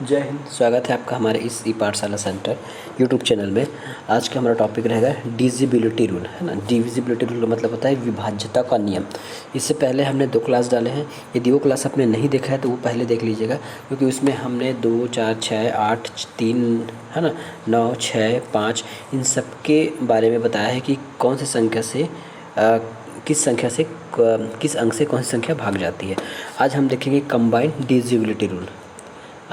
जय हिंद। स्वागत है आपका हमारे इस ई पाठशाला सेंटर यूट्यूब चैनल में। आज का हमारा टॉपिक रहेगा डिविजिबिलिटी रूल, है ना। डिविजिबिलिटी रूल का मतलब होता है विभाज्यता का नियम। इससे पहले हमने 2 क्लास डाले हैं। यदि वो क्लास आपने नहीं देखा है तो वो पहले देख लीजिएगा, क्योंकि उसमें हमने 2, 4, 6, 8, 3, है ना, 9, 6, 5 इन सब के बारे में बताया है कि कौन सी संख्या से किस अंक से कौन सी संख्या भाग जाती है। आज हम देखेंगे कंबाइंड डिविजिबिलिटी रूल।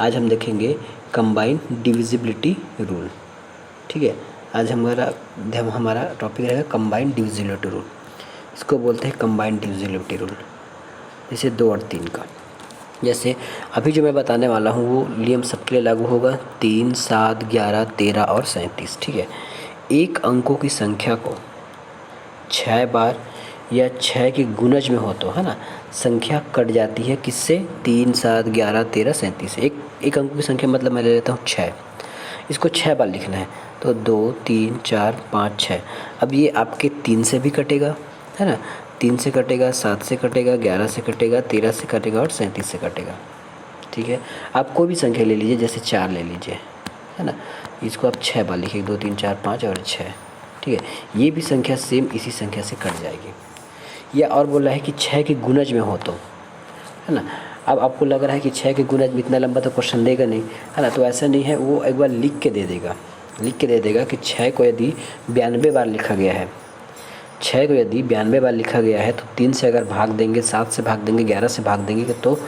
आज हम देखेंगे कंबाइंड डिविजिबिलिटी रूल, ठीक है। आज हमारा टॉपिक रहेगा कंबाइंड डिविजिबिलिटी रूल। इसको बोलते हैं कंबाइंड डिविजिबिलिटी रूल, जैसे 2 और 3 का। जैसे अभी जो मैं बताने वाला हूँ वो नियम सबके लिए लागू होगा। 3, 7, 11, 13 और 37, ठीक है। एक अंकों की संख्या को 6 बार या 6 के गुणज में हो तो, है ना, संख्या कट जाती है किससे? 3, 7, 11, 13, 37। एक अंकों की संख्या मतलब मैं ले लेता हूँ 6। इसको 6 बार लिखना है तो 2, 3, 4, 5, 6। अब ये आपके 3 से भी कटेगा, है ना, 3 से कटेगा, 7 से कटेगा, 11 से कटेगा, 13 से कटेगा और 37 से कटेगा, ठीक है। आप कोई भी संख्या ले लीजिए, जैसे 4 ले लीजिए, है ना। इसको आप 6 बार लिखिए, 2, 3, 4, 5 और 6, ठीक है। ये भी संख्या सेम इसी संख्या से कट जाएगी। या और बोल रहा है कि 6 के गुणज में हो तो, है ना। अब आपको लग रहा है कि 6 के गुणज में इतना लंबा तो क्वेश्चन देगा नहीं, है ना, तो ऐसा नहीं है। वो एक बार लिख के दे देगा कि 6 को यदि 92 बार लिखा गया है, 6 को यदि 92 बार लिखा गया है तो 3 से अगर भाग देंगे, 7 से भाग देंगे, 11 से भाग देंगे तो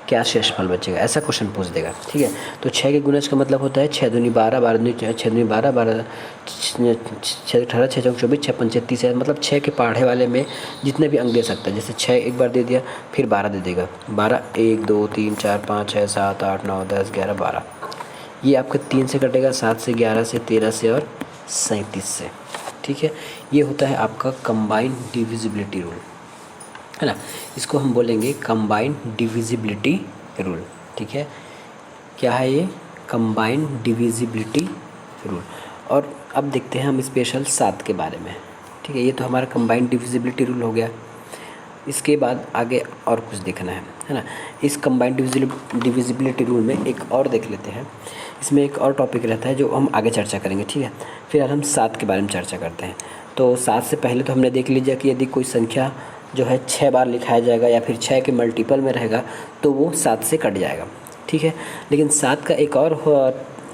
क्या शेषफल बचेगा, ऐसा क्वेश्चन पूछ देगा, ठीक है। तो 6 के गुणज का मतलब होता है 6 दूनी 12, 12 दूनी 6 दूनी 12, 12 6 18, 6 चौक 24, 6 पंचे 30 है। मतलब 6 के पहाड़े वाले में जितने भी अंक दे सकता है। जैसे 6 एक बार दे दिया, फिर 12 दे देगा। 12 1 2 3 4 5 6 7 8 9 10 11 12। ये आपका 3 से कटेगा, 7 से, 11 से, 13 से और 37 से, ठीक है। ये होता है आपका कंबाइंड डिविजिबिलिटी रूल, है ना। इसको हम बोलेंगे कंबाइंड डिविजिबिलिटी रूल, ठीक है। क्या है ये? Combined divisibility rule. और अब देखते हैं हम स्पेशल 7 के बारे में, ठीक है। ये तो हमारा कंबाइंड डिविजिबिलिटी रूल हो गया। इसके बाद आगे और कुछ देखना है ना। इस कंबाइंड डिविजिबिलिटी रूल में एक और देख लेते हैं। इसमें एक और टॉपिक रहता है जो हम आगे चर्चा करेंगे, ठीक है। फिर हम 7 के बारे में चर्चा करते हैं। तो 7 से पहले तो हमने देख लीजिए कि यदि कोई संख्या जो है 6 बार लिखाया जाएगा या फिर 6 के मल्टीपल में रहेगा तो वो 7 से कट जाएगा, ठीक है। लेकिन 7 का एक और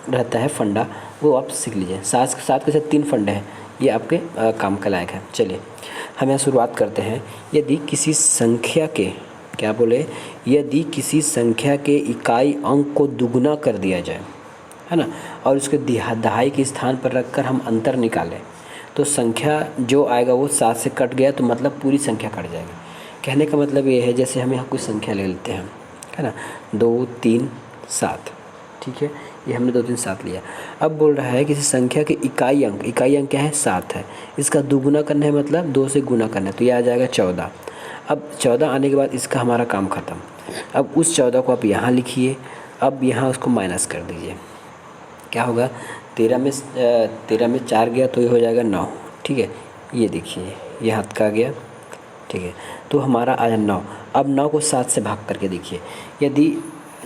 रहता है फंडा, वो आप सीख लीजिए। 7 के साथ 3 फंडे हैं, ये आपके काम का लायक है। चलिए हम यहाँ शुरुआत करते हैं। यदि किसी संख्या के, क्या बोले, यदि किसी संख्या के इकाई अंक को दुगुना कर दिया जाए, है ना, और उसके दहाई के स्थान पर रखकर हम अंतर निकालें तो संख्या जो आएगा वो 7 से कट गया तो मतलब पूरी संख्या कट जाएगी। कहने का मतलब ये है, जैसे हम यहाँ कोई संख्या ले लेते हैं, है ना, 2, 3, 7, ठीक है। ये हमने 2, 3, 7 लिया। अब बोल रहा है किसी संख्या के इकाई अंक क्या है? 7 है। इसका दुगुना करना है, मतलब 2 से गुना करना है, तो ये आ जाएगा 14। अब 14 आने के बाद इसका हमारा काम ख़त्म। अब उस 14 को आप यहाँ लिखिए। अब यहाँ उसको माइनस कर दीजिए। क्या होगा? 13 में 4 गया तो ये हो जाएगा 9, ठीक है। ये देखिए, ये हाथ का गया, ठीक है। तो हमारा आया 9। अब 9 को 7 से भाग करके देखिए। यदि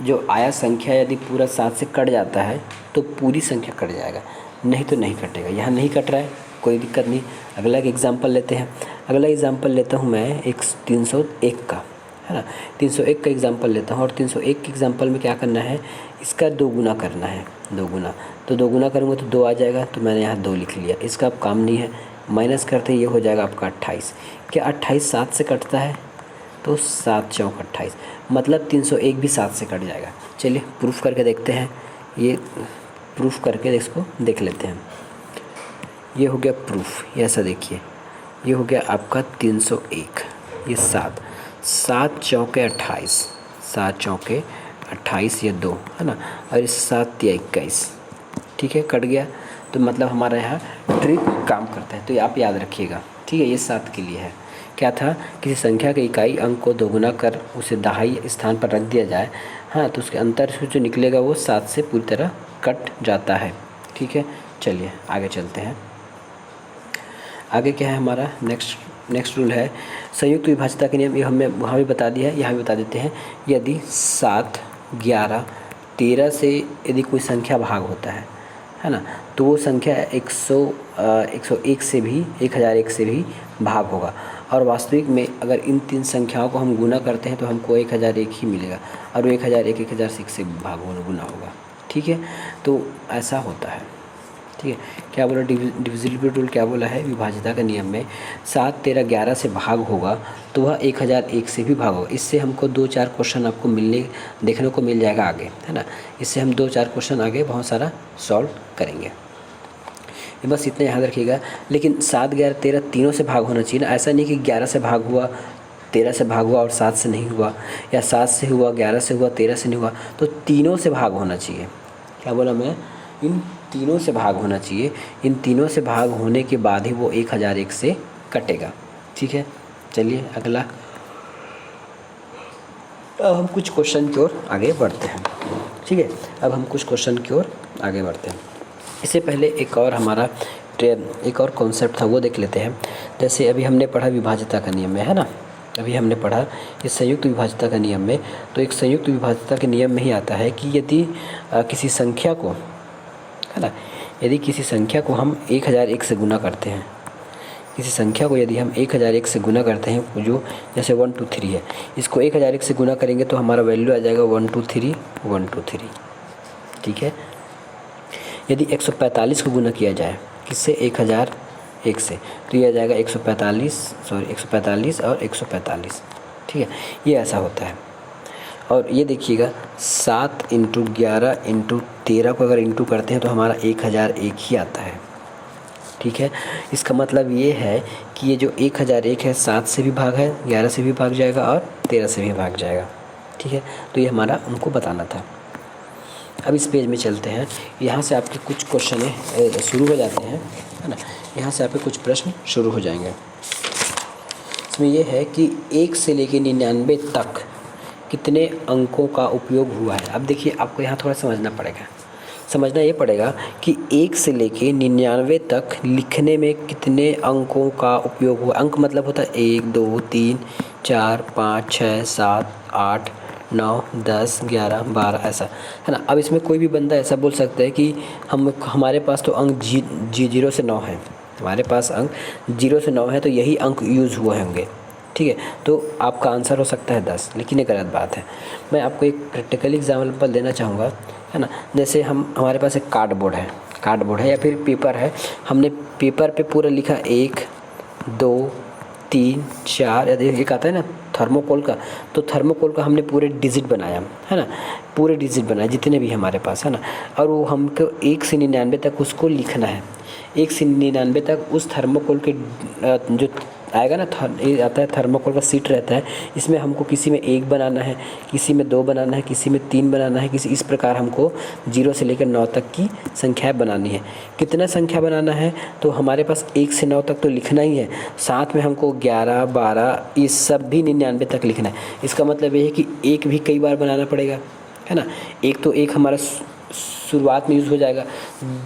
जो आया संख्या यदि पूरा 7 से कट जाता है तो पूरी संख्या कट जाएगा, नहीं तो नहीं कटेगा। यहाँ नहीं कट रहा है, कोई दिक्कत नहीं। अगला एक एग्जाम्पल लेते हैं। अगला एग्जाम्पल लेता हूँ मैं एक 301 का, है ना। 301 का एग्जाम्पल लेता हूँ और 301 के एग्जाम्पल में क्या करना है? इसका 2 गुना करना है। 2 गुना, तो 2 गुना करूँगा तो 2 आ जाएगा, तो मैंने यहाँ 2 लिख लिया। इसका अब काम नहीं है, माइनस करते ये हो जाएगा आपका 28। क्या 28 7 से कटता है? तो 7 चौक 28, मतलब 301 भी 7 से कट जाएगा। चलिए प्रूफ करके देखते हैं। ये प्रूफ करके इसको देख लेते हैं। ये हो गया प्रूफ, ये ऐसा देखिए, ये हो गया आपका 301, ये 7 चौके 28, 7 चौके 28, ये 2, है ना, और इस 7 या 21, ठीक है, कट गया। तो मतलब हमारा यहाँ ट्रिक काम करता है, तो ये आप याद रखिएगा, ठीक है। ये 7 के लिए है। क्या था? किसी संख्या के इकाई अंक को दोगुना कर उसे दहाई स्थान पर रख दिया जाए, हाँ, तो उसके अंतर से जो निकलेगा वो 7 से पूरी तरह कट जाता है, ठीक है। चलिए आगे चलते हैं। आगे क्या है हमारा? नेक्स्ट रूल है संयुक्त विभाज्यता के नियम। ये हमने वहाँ भी बता दिया है, यहाँ भी बता देते हैं। यदि 7, 11, 13 से यदि कोई संख्या भाग होता है ना, तो वो संख्या 101 से भी 1001 से भी भाग होगा। और वास्तविक में अगर इन 3 संख्याओं को हम गुना करते हैं तो हमको 1001 ही मिलेगा, और वो 1001 1006 से भाग गुना होगा। ठीक है, तो ऐसा होता है। ठीक है, क्या बोला डिविजिबिलिटी रूल, क्या बोला है, विभाज्यता के नियम में 7, 13, 11 से भाग होगा तो वह 1001 से भी भाग होगा। इससे हमको 2-4 क्वेश्चन आपको देखने को मिल जाएगा आगे, है ना। इससे हम 2-4 क्वेश्चन आगे बहुत सारा सॉल्व करेंगे। बस इतना याद रखिएगा। लेकिन 7, 11, 13 तीनों से भाग होना चाहिए ना, ऐसा नहीं कि 11 से भाग हुआ, 13 से भाग हुआ और 7 से नहीं हुआ, या 7 से हुआ, 11 से हुआ, 13 से नहीं हुआ। तो तीनों से भाग होना चाहिए। क्या बोला मैं, इन तीनों से भाग होना चाहिए। इन तीनों से भाग होने के बाद ही वो 1001 से कटेगा। ठीक है, चलिए अगला। अब हम कुछ क्वेश्चन की ओर आगे बढ़ते हैं। ठीक है, अब हम कुछ क्वेश्चन की ओर आगे बढ़ते हैं। इससे पहले एक और कॉन्सेप्ट था, वो देख लेते हैं। जैसे अभी हमने पढ़ा विभाज्यता का नियम में, है ना, अभी हमने पढ़ा इस संयुक्त विभाज्यता का नियम में। तो एक संयुक्त विभाज्यता के नियम में ही आता है कि यदि किसी संख्या को, है ना, यदि किसी संख्या को हम 1001 से गुना करते हैं, किसी संख्या को यदि हम 1001 से गुना करते हैं, जो जैसे 1 2 3 है, इसको 1001 से गुना करेंगे तो हमारा वैल्यू आ जाएगा 1 2 3 1 2 3। ठीक है, यदि 145 को गुना किया जाए किससे, 1001 से, तो ये आ जाएगा 145 और 145। ठीक है, ये ऐसा होता है। और ये देखिएगा 7 × 11 × 13 को अगर इंटू करते हैं तो हमारा 1001 ही आता है। ठीक है, इसका मतलब ये है कि ये जो 1001 है 7 से भी भाग है, 11 से भी भाग जाएगा और 13 से भी भाग जाएगा। ठीक है, तो ये हमारा हमको बताना था। अब इस पेज में चलते हैं। यहाँ से आपके कुछ क्वेश्चन शुरू हो जाते हैं, है ना। यहाँ से आपके कुछ प्रश्न शुरू हो जाएंगे। इसमें यह है कि 1 से लेकर 99 तक कितने अंकों का उपयोग हुआ है। अब देखिए, आपको यहाँ थोड़ा समझना ये पड़ेगा कि 1 से लेके 99 तक लिखने में कितने अंकों का उपयोग हुआ। अंक मतलब होता है 1 2 3 4 5 6 7 8 9 10 11 12 ऐसा, है ना। अब इसमें कोई भी बंदा ऐसा बोल सकता है कि हमारे पास तो अंक 0 से 9 है, हमारे पास अंक 0 से 9 है, तो यही अंक यूज़ हुए होंगे। ठीक है, तो आपका आंसर हो सकता है 10, लेकिन ये गलत बात है। मैं आपको एक प्रैक्टिकल एग्जाम्पल देना चाहूँगा, है ना। जैसे हमारे पास एक कार्डबोर्ड है या फिर पेपर है। हमने पेपर पे पूरा लिखा 1 2 3 4, या एक आता है ना थर्मोकोल का, तो थर्मोकोल का हमने पूरे डिजिट बनाया, है ना, पूरे डिजिट बनाए जितने भी हमारे पास, है ना। और वो हमको 1 से 99 तक उसको लिखना है। 1 से 99 तक उस थर्मोकोल के जो आएगा ना, आता है थर्मोकोल का सीट रहता है, इसमें हमको किसी में 1 बनाना है, किसी में 2 बनाना है, किसी में 3 बनाना है, इस प्रकार हमको 0 से लेकर 9 तक की संख्याएं बनानी है। कितना संख्या बनाना है, तो हमारे पास 1 से 9 तक तो लिखना ही है, साथ में हमको 11 12 ये सब भी 99 तक लिखना है। इसका मतलब ये है कि 1 भी कई बार बनाना पड़ेगा, है ना। एक हमारा शुरुआत में यूज़ हो जाएगा,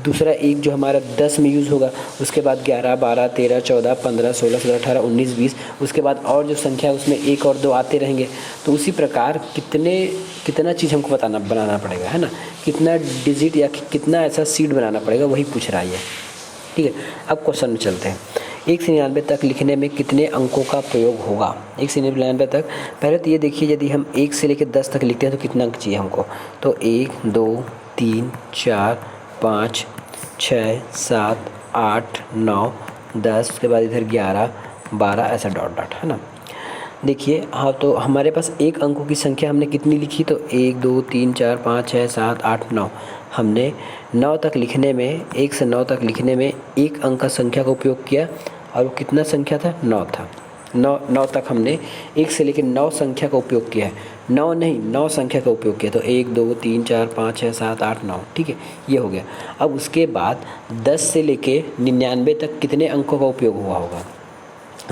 दूसरा 1 जो हमारा 10 में यूज़ होगा, उसके बाद 11 12 13 14 15 16 17 18 19 20, उसके बाद और जो संख्या है उसमें 1 और 2 आते रहेंगे। तो उसी प्रकार कितना चीज़ हमको बनाना पड़ेगा, है ना, कितना डिजिट या कितना ऐसा सीड बनाना पड़ेगा, वही पूछ रहा है। ठीक है, अब क्वेश्चन में चलते हैं। 1 से 99 तक लिखने में कितने अंकों का प्रयोग होगा। 1 से 99 तक, पहले तो ये देखिए, यदि हम 1 से लेकर 10 तक लिखते हैं तो कितना अंक चाहिए हमको, तो 1 2 3 4 5 6 7 8 9 10, उसके बाद इधर 11 12 ऐसा डॉट, है ना। देखिए, हाँ, तो हमारे पास एक अंकों की संख्या हमने कितनी लिखी, तो 1 2 3 4 5 6 7 8 9। हमने 9 तक लिखने में, 1 से 9 तक लिखने में एक अंक का संख्या का उपयोग किया, और वो कितना संख्या था, 9 था। 9 तक हमने 1 से लेकर 9 संख्या का उपयोग किया है, 9 नहीं 9 संख्या का उपयोग किया, तो 1 2 3 4 5 6 7 8 9। ठीक है, ये हो गया। अब उसके बाद 10 से लेके 99 तक कितने अंकों का उपयोग हुआ होगा,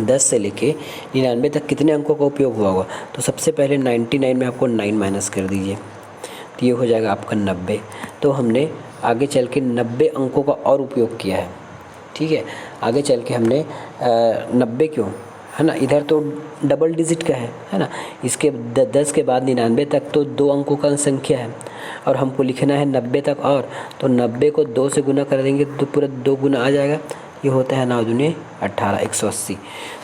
10 से लेके 99 तक कितने अंकों का उपयोग हुआ होगा, तो सबसे पहले 99 में आपको 9 माइनस कर दीजिए, तो ये हो जाएगा आपका 90। तो हमने आगे चल के 90 अंकों का और उपयोग किया है। ठीक है, आगे चल के हमने 90 क्यों, है ना। इधर तो डबल डिजिट का है ना। इसके 10 के बाद 99 तक तो 2 अंकों का संख्या है और हमको लिखना है 90 तक, और तो 90 को 2 से गुना कर देंगे तो पूरा 2 गुना आ जाएगा। ये होता है 9 दूनी 18, 180।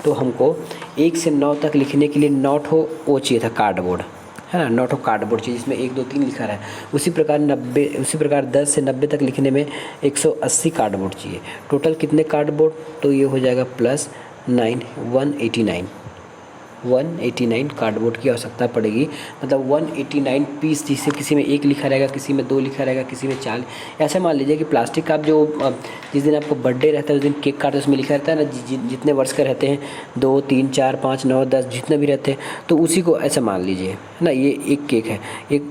तो हमको 1 से 9 तक लिखने के लिए नॉट हो वो चाहिए था कार्डबोर्ड, है ना। नॉट हो कार्डबोर्ड चाहिए जिसमें 1 2 3 लिखा रहा है। उसी प्रकार 10 से 90 तक लिखने में 180 कार्डबोर्ड चाहिए। टोटल कितने कार्डबोर्ड, तो ये हो जाएगा प्लस 9 189 कार्डबोर्ड की आवश्यकता पड़ेगी। मतलब 189 पीस, जिससे किसी में 1 लिखा रहेगा, किसी में 2 लिखा रहेगा, किसी में 4। ऐसे मान लीजिए कि प्लास्टिक का आप जो जिस दिन आपको बर्थडे रहता है उस दिन केक काटते हैं, उसमें लिखा रहता है ना जितने वर्ष का रहते हैं, 2 3 4 5 9 10 जितने भी रहते हैं, तो उसी को ऐसा मान लीजिए, है ना। ये एक केक है, एक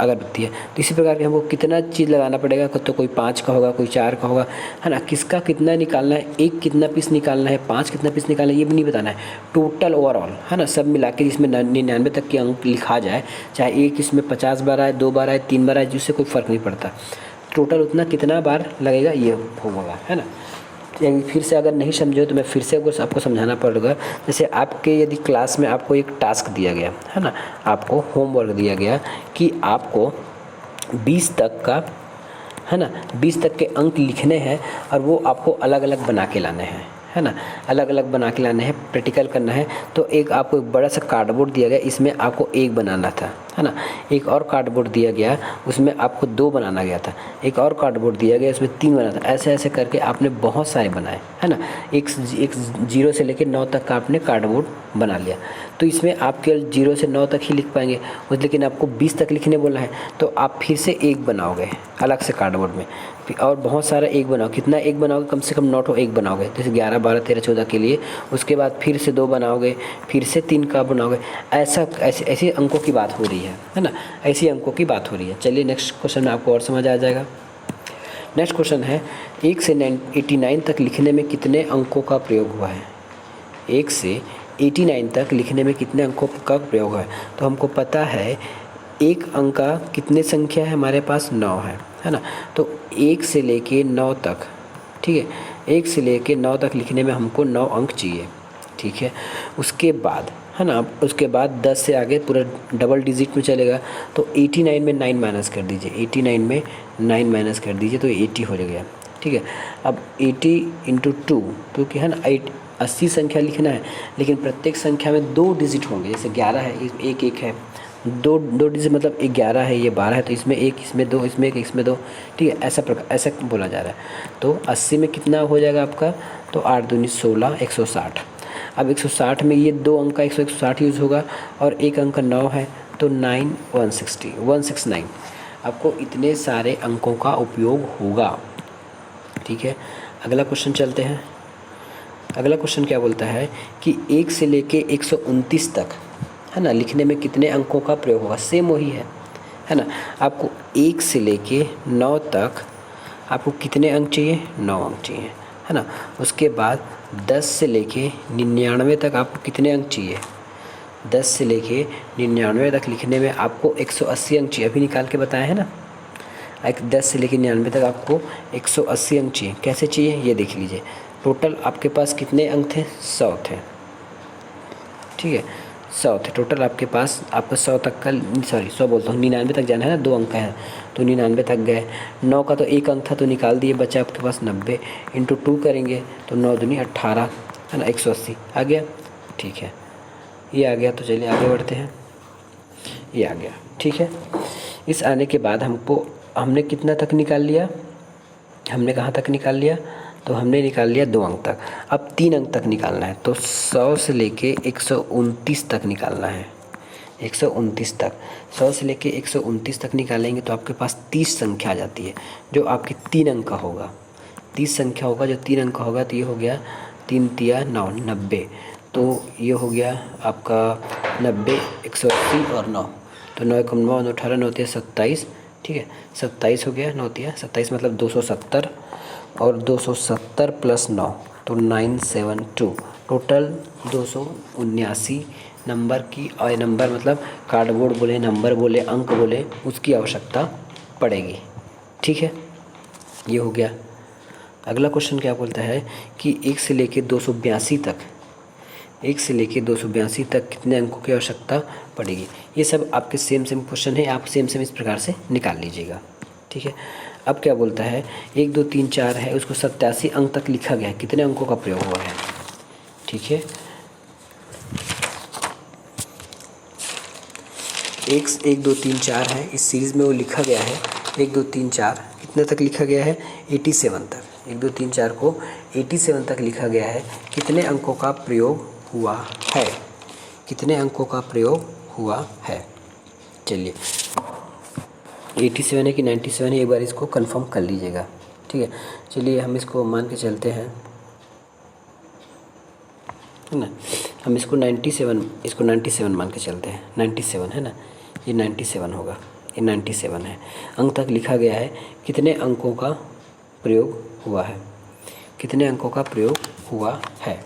अगरबत्ती है। तो इसी प्रकार के हमको कितना चीज़ लगाना पड़ेगा, तो कोई 5 का होगा, कोई 4 का होगा, है ना। किसका कितना निकालना है, 1 कितना पीस निकालना है, 5 कितना पीस निकालना है, ये भी नहीं बताना है। टोटल ओवरऑल, है ना, सब मिला के जिसमें 99 तक के अंक लिखा जाए, चाहे एक इसमें 50 बार आए, 2 बार आए, 3 बार आए, जिससे कोई फ़र्क नहीं पड़ता। टोटल उतना कितना बार लगेगा ये होगा, है ना। फिर से अगर नहीं समझे तो मैं फिर से आपको समझाना पड़ेगा। जैसे आपके यदि क्लास में आपको एक टास्क दिया गया, है ना, आपको होमवर्क दिया गया कि आपको 20 तक का, है ना, 20 तक के अंक लिखने हैं और वो आपको अलग अलग बना के लाने हैं, है ना। अलग अलग बना के लाने हैं, प्रैक्टिकल करना है। तो एक आपको एक बड़ा सा कार्डबोर्ड दिया गया, इसमें आपको 1 बनाना था, है ना। एक और कार्डबोर्ड दिया गया, उसमें आपको 2 बनाना गया था। एक और कार्डबोर्ड दिया गया, उसमें 3 बनाना था। ऐसे ऐसे करके आपने बहुत सारे बनाए, है ना। एक 0 से लेकर 9 तक का आपने कार्डबोर्ड बना लिया। तो इसमें आप केवल 0 से 9 तक ही लिख पाएंगे, लेकिन आपको 20 तक लिखने बोला है, तो आप फिर से 1 बनाओगे अलग से कार्डबोर्ड में, और बहुत सारा 1 बनाओ। कितना 1 बनाओगे, कम से कम 9 तो 1 बनाओगे, जैसे 11 12 13 14 के लिए। उसके बाद फिर से 2 बनाओगे, फिर से 3 का बनाओगे। ऐसे अंकों की बात हो रही है ना। ऐसी अंकों की बात हो रही है। चलिए नेक्स्ट क्वेश्चन में आपको और समझ आ जाएगा। नेक्स्ट क्वेश्चन है 1 से 89 तक लिखने में कितने अंकों का प्रयोग हुआ है। 1 से 89 तक लिखने में कितने अंकों का प्रयोग हुआ है। तो हमको पता है एक अंक का कितने संख्या है हमारे पास, 9 है ना। तो 1 से लेके 9 तक, ठीक है, 1 से लेके 9 तक लिखने में हमको 9 अंक चाहिए, ठीक है। उसके बाद, है ना, उसके बाद 10 से आगे पूरा डबल डिजिट में चलेगा। तो 89 में 9 माइनस कर दीजिए, 89 में 9 माइनस कर दीजिए तो 80 हो गया, ठीक है। अब 80 × 2, क्योंकि है ना 80 संख्या लिखना है, लेकिन प्रत्येक संख्या में 2 डिजिट होंगे। जैसे 11 है, एक एक है, 2 डिजिट मतलब 11 है, ये 12 है, तो इसमें 1, इसमें 2, इसमें 1, इसमें 2, ठीक है। ऐसा बोला जा रहा है। तो 80 में कितना हो जाएगा आपका, तो 8 दूनी 16, 160। अब 160 में ये 2 अंक का 160 यूज़ होगा और एक अंक का 9 है, तो 9 169। आपको इतने सारे अंकों का उपयोग होगा, ठीक है। अगला क्वेश्चन चलते हैं। अगला क्वेश्चन क्या बोलता है कि 1 से लेके 129 तक, है ना, लिखने में कितने अंकों का प्रयोग होगा। सेम वही है ना। आपको 1 से लेके 9 तक आपको कितने अंक चाहिए, 9 अंक चाहिए, है ना। उसके बाद 10 से लेके 99 तक आपको कितने अंक चाहिए, 10 से लेके 99 तक लिखने में आपको 180 अंक चाहिए। अभी निकाल के बताया है ना। 10 से लेके 99 तक आपको 180 अंक चाहिए। कैसे चाहिए ये देख लीजिए। टोटल आपके पास कितने अंक थे, 100 थे, ठीक है, 100 थे टोटल आपके पास। आपका 100 तक का, सॉरी 100 बोलता हूँ, 99 तक जाना है ना, 2 अंक है तो 99 तक गए। 9 का तो 1 अंक था तो निकाल दिए, बचा आपके पास 90 × 2 करेंगे तो 9 दूनी 18, है ना, 180 आ गया, ठीक है। ये आ गया, तो चलिए आगे बढ़ते हैं। ये आ गया, ठीक है। इस आने के बाद हमने कितना तक निकाल लिया, हमने कहाँ तक निकाल लिया, तो हमने निकाल लिया 2 अंक तक। अब 3 अंक तक निकालना है, तो 100 से लेके 129 तक निकालना है। 129 तक, 100 से लेके 129 तक निकालेंगे तो आपके पास 30 संख्या आ जाती है, जो आपके 3 अंक का होगा। 30 संख्या होगा जो 3 अंक का होगा। तो ये हो गया 3 तिया 9, 90। तो ये हो गया आपका 90, 180 और 9, तो 9 कम 9, 18, 9 तिया 27, ठीक है, 27 हो गया। 9 तिया 27 मतलब 270, और 270 + 9 तो 972। टोटल 279 नंबर की, और नंबर मतलब कार्डबोर्ड बोले, नंबर बोले, अंक बोले, उसकी आवश्यकता पड़ेगी, ठीक है। ये हो गया। अगला क्वेश्चन क्या बोलता है कि 1 से लेके 282 तक 1 से लेके 282 तक कितने अंकों की आवश्यकता पड़ेगी। ये सब आपके सेम क्वेश्चन है, आप सेम इस प्रकार से निकाल लीजिएगा। ठीक है, अब क्या बोलता है 1 2 3 4 है, उसको 87 अंक तक लिखा गया है, कितने अंकों का प्रयोग हुआ है। ठीक है, 1 2 3 4 है, इस सीरीज़ में वो लिखा गया है 1 2 3 4 कितने तक लिखा गया है 87 तक। 1 2 3 4 को 87 तक लिखा गया है, कितने अंकों का प्रयोग हुआ है, कितने अंकों का प्रयोग हुआ है। चलिए 87 है कि 97 है, एक बार इसको कंफर्म कर लीजिएगा। ठीक है, चलिए हम इसको मान के चलते हैं, है ना, हम इसको 97 मान के चलते हैं। 97 है ना, ये 97 होगा, ये 97 है, अंक तक लिखा गया है, कितने अंकों का प्रयोग हुआ है, कितने अंकों का प्रयोग हुआ है।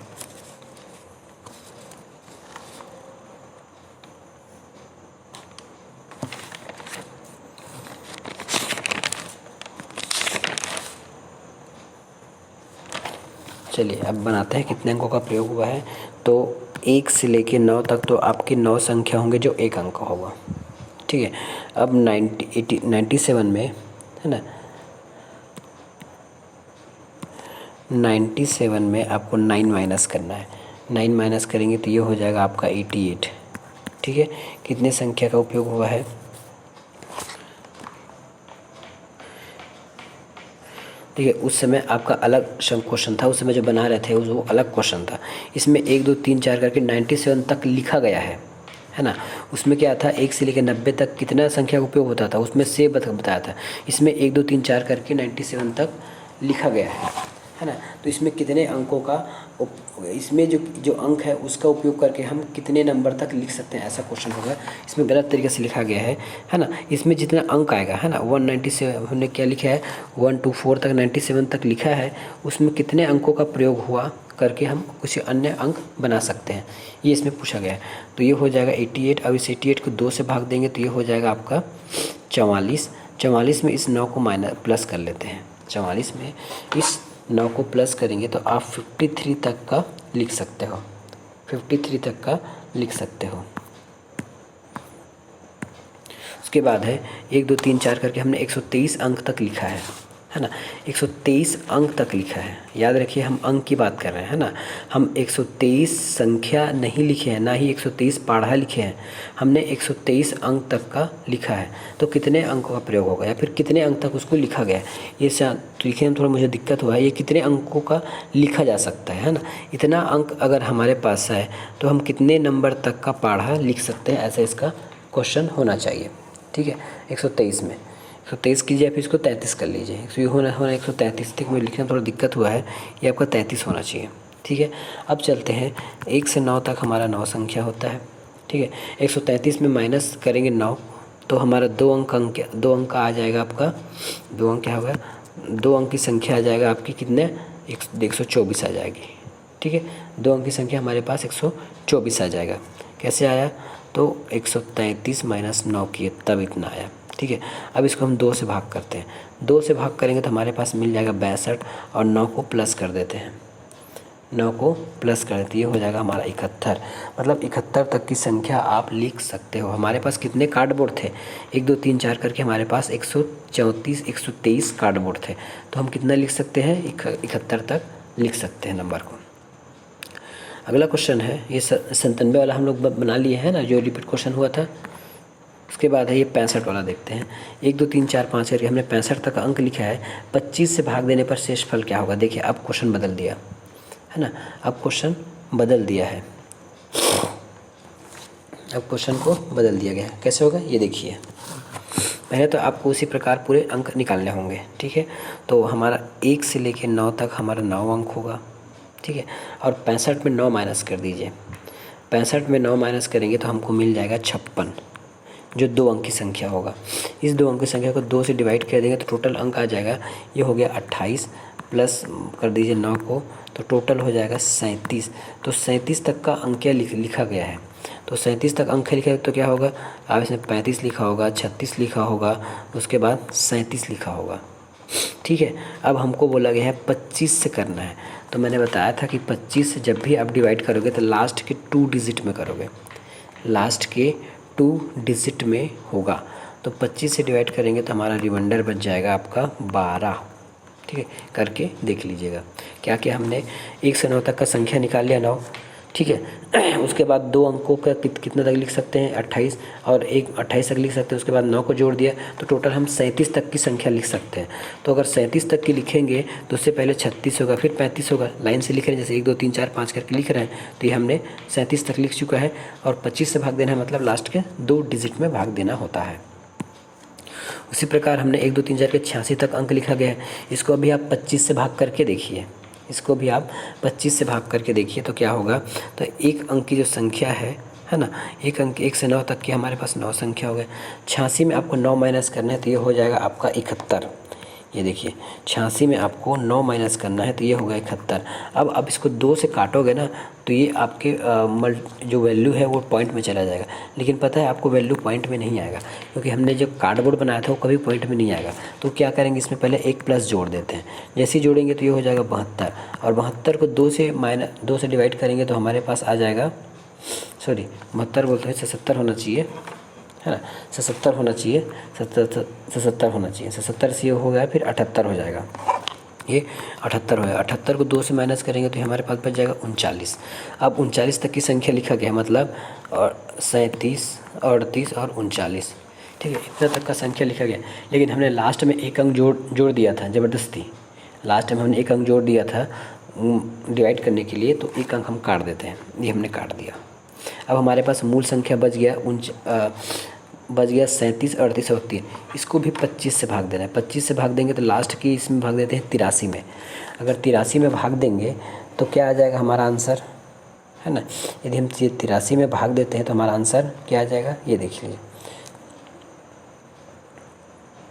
चलिए अब बनाते हैं कितने अंकों का प्रयोग हुआ है। तो 1 से लेके 9 तक तो आपके 9 संख्या होंगे जो एक अंक होगा। ठीक है, अब 97 में, है ना, 97 में आपको 9 माइनस करना है। 9 माइनस करेंगे तो ये हो जाएगा आपका 88। ठीक है, कितने संख्या का उपयोग हुआ है, ठीक है, उस समय आपका अलग क्वेश्चन था, उस समय जो बना रहे थे वो अलग क्वेश्चन था। इसमें 1 2 3 4 करके 97 तक लिखा गया है ना। उसमें क्या था 1 से लेकर 90 तक कितना संख्या का उपयोग होता था, उसमें से बताया था। इसमें 1 2 3 4 करके 97 तक लिखा गया है ना। तो इसमें कितने अंकों का इसमें जो अंक है उसका उपयोग करके हम कितने नंबर तक लिख सकते हैं, ऐसा क्वेश्चन होगा। इसमें गलत तरीके से लिखा गया है ना। इसमें जितना अंक आएगा, है ना, 197 हमने क्या लिखा है 1 2 4 तक 97 तक लिखा है, उसमें कितने अंकों का प्रयोग हुआ करके हम कुछ अन्य अंक बना सकते हैं, ये इसमें पूछा गया है। तो ये हो जाएगा 88। अब इस 88 को 2 से भाग देंगे तो ये हो जाएगा आपका 44। 44 में इस 9 को प्लस कर लेते हैं। 44 में इस 9 को प्लस करेंगे तो आप 53 तक का लिख सकते हो, 53 तक का लिख सकते हो। उसके बाद है 1 2 3 4 करके हमने 123 अंक तक लिखा है ना। 123 अंक तक लिखा है, याद रखिए हम अंक की बात कर रहे हैं, है ना। हम 123 संख्या नहीं लिखे हैं, ना ही 123 पढ़ा लिखे हैं, हमने 123 अंक तक का लिखा है। तो कितने अंकों का प्रयोग होगा या फिर कितने अंक तक उसको लिखा गया है, ये लिखने में थोड़ा मुझे दिक्कत हुआ है। ये कितने अंकों का लिखा जा सकता है ना। इतना अंक अगर हमारे पास है तो हम कितने नंबर तक का पढ़ा लिख सकते हैं, ऐसा इसका क्वेश्चन होना चाहिए। ठीक है, 123 में 123 कीजिए, फिर इसको 33 कर लीजिए। ये होना 133 तक में लिखने में थोड़ा दिक्कत हुआ है, ये आपका 33 होना चाहिए। ठीक है, अब चलते हैं 1 से 9 तक हमारा 9 संख्या होता है। ठीक है, 133 में माइनस करेंगे 9 तो हमारा 2 अंक आ जाएगा आपका, 2 अंक क्या होगा, 2 अंक की संख्या आ जाएगा आपकी कितने 124 आ जाएगी। ठीक है, 2 अंक की संख्या हमारे पास 124 आ जाएगा। कैसे आया, तो 133 माइनस 9 किए तब इतना आया। ठीक है, अब इसको हम 2 से भाग करते हैं। 2 से भाग करेंगे तो हमारे पास मिल जाएगा 62 और 9 को प्लस कर देते हैं, 9 को प्लस कर देते, ये हो जाएगा हमारा 71। मतलब 71 तक की संख्या आप लिख सकते हो। हमारे पास कितने कार्डबोर्ड थे, 1 2 3 4 करके हमारे पास 123 कार्डबोर्ड थे, तो हम कितना लिख सकते हैं 71 तक लिख सकते हैं नंबर को। अगला क्वेश्चन है ये 97 वाला हम लोग बना लिए हैं ना, जो रिपीट क्वेश्चन हुआ था। उसके बाद है ये 65 वाला, देखते हैं 1 2 3 4 5 करके हमने 65 तक अंक लिखा है। 25 से भाग देने पर शेष फल क्या होगा। देखिए अब क्वेश्चन बदल दिया है ना, अब क्वेश्चन बदल दिया है, अब क्वेश्चन को बदल दिया गया है। कैसे होगा ये देखिए, पहले तो आपको उसी प्रकार पूरे अंक निकालने होंगे। ठीक है, तो हमारा 1 से लेके 9 तक हमारा 9 अंक होगा। ठीक है, और 65 में 9 माइनस कर दीजिए। 65 में 9 माइनस करेंगे तो हमको मिल जाएगा 56, जो 2 अंक की संख्या होगा। इस 2 अंक की संख्या को 2 से डिवाइड कर देंगे तो टोटल अंक आ जाएगा, ये हो गया 28 प्लस कर दीजिए 9 को, तो टोटल हो जाएगा 37। तो 37 तक का अंक क्या लिखा गया है, तो 37 तक अंक लिखा है तो क्या होगा, अब इसमें 35 लिखा होगा, 36 लिखा होगा, उसके बाद 37 लिखा होगा। ठीक है। अब हमको बोला गया है 25 से करना है, तो मैंने बताया था कि 25 से जब भी आप डिवाइड करोगे तो लास्ट के 2 डिजिट में करोगे, लास्ट के 2 डिजिट में होगा। तो 25 से डिवाइड करेंगे तो हमारा रिमाइंडर बच जाएगा आपका 12। ठीक है, करके देख लीजिएगा। क्या क्या हमने 1 से 9 तक का संख्या निकाल लिया 9, ठीक है। उसके बाद 2 अंकों का कितना तक लिख सकते हैं 28, और एक 28 तक लिख सकते हैं। उसके बाद 9 को जोड़ दिया तो टोटल हम 37 तक की संख्या लिख सकते हैं। तो अगर 37 तक की लिखेंगे तो उससे पहले 36 होगा, फिर 35 होगा। लाइन से लिख रहे हैं, जैसे 1 2 3 4 5 करके लिख रहे हैं, तो ये हमने 37 तक लिख चुका है। और 25 से भाग देना है, मतलब लास्ट के 2 डिजिट में भाग देना होता है। उसी प्रकार हमने 1 2 3 4 के 86 तक अंक लिखा गया है। इसको अभी आप 25 से भाग करके देखिए, इसको भी आप 25 से भाग करके देखिए तो क्या होगा। तो एक अंक की जो संख्या है ना, एक अंक 1 से 9 तक की हमारे पास 9 संख्या हो गए। 86 में आपको 9 माइनस करना है तो ये हो जाएगा आपका 71। ये देखिए 86 में आपको 9 माइनस करना है तो ये होगा 71। अब इसको 2 से काटोगे ना तो ये आपके जो वैल्यू है वो पॉइंट में चला जाएगा। लेकिन पता है आपको वैल्यू पॉइंट में नहीं आएगा, क्योंकि हमने जो कार्डबोर्ड बनाया था वो कभी पॉइंट में नहीं आएगा। तो क्या करेंगे, इसमें पहले एक प्लस जोड़ देते हैं। जैसे ही जोड़ेंगे तो ये हो जाएगा 72, और 72 को 2 से डिवाइड करेंगे तो हमारे पास आ जाएगा, सॉरी 72 बोलते हैं, 77 होना चाहिए, है ना, 77 होना चाहिए, 77 होना चाहिए। 77 से ये हो गया, फिर 78 हो जाएगा, ये 78 हो गया। 78 को 2 से माइनस करेंगे तो हमारे पास बच जाएगा 39। अब 39 तक की संख्या लिखा गया, मतलब 37 38 और 39, ठीक है, इतना तक का संख्या लिखा गया। लेकिन हमने लास्ट में एक अंक जोड़ दिया था ज़बरदस्ती, लास्ट में हमने एक अंक जोड़ दिया था डिवाइड करने के लिए, तो एक अंक हम काट देते हैं, ये हमने काट दिया। अब हमारे पास मूल संख्या बच गया 37 38 और 3। इसको भी 25 से भाग देना है। 25 से भाग देंगे तो लास्ट की इसमें भाग देते हैं 83 में। अगर 83 में भाग देंगे तो क्या आ जाएगा हमारा आंसर, है ना। यदि हम 83 में भाग देते हैं तो हमारा आंसर क्या आ जाएगा, ये देख लीजिए,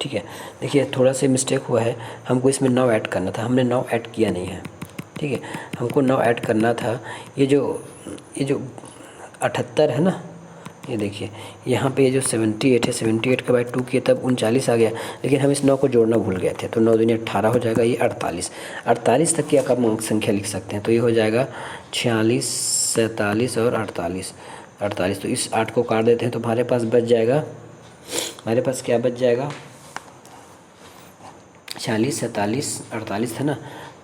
ठीक है। देखिए थोड़ा सा मिस्टेक हुआ है, हमको इसमें 9 ऐड करना था, हमने 9 ऐड किया नहीं है, ठीक है। हमको 9 ऐड करना था। ये जो 78 है ना, ये देखिए यहाँ पे ये जो 78 है, 78 के बाद 2 किए तब 39 आ गया। लेकिन हम इस 9 को जोड़ना भूल गए थे, तो 9 दूनी 18 हो जाएगा, ये 48 तक की आप अंक संख्या लिख सकते हैं। तो ये हो जाएगा 46 47 और 48। तो इस 8 को काट देते हैं तो हमारे पास बच जाएगा, हमारे पास क्या बच जाएगा, 46 47 48 था ना,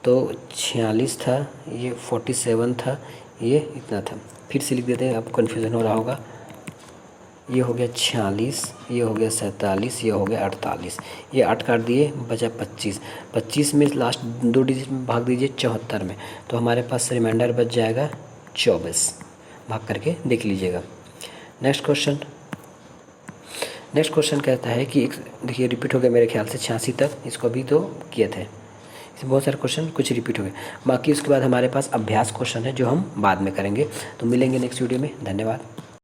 तो 46 था, ये 47 था, ये इतना था। फिर से लिख देते हैं, आपको कन्फ्यूज़न हो रहा होगा। ये हो गया 46, ये हो गया 47, ये हो गया 48। ये 8 काट दिए, बचा 25। 25 में लास्ट 2 डिजिट में भाग दीजिए 74 में, तो हमारे पास रिमाइंडर बच जाएगा 24। भाग करके देख लीजिएगा। नेक्स्ट क्वेश्चन कहता है कि देखिए रिपीट हो गया मेरे ख्याल से 86 तक, इसको भी तो किए थे। इसमें बहुत सारे क्वेश्चन कुछ रिपीट हो गए, बाकी उसके बाद हमारे पास अभ्यास क्वेश्चन है जो हम बाद में करेंगे। तो मिलेंगे नेक्स्ट वीडियो में, धन्यवाद।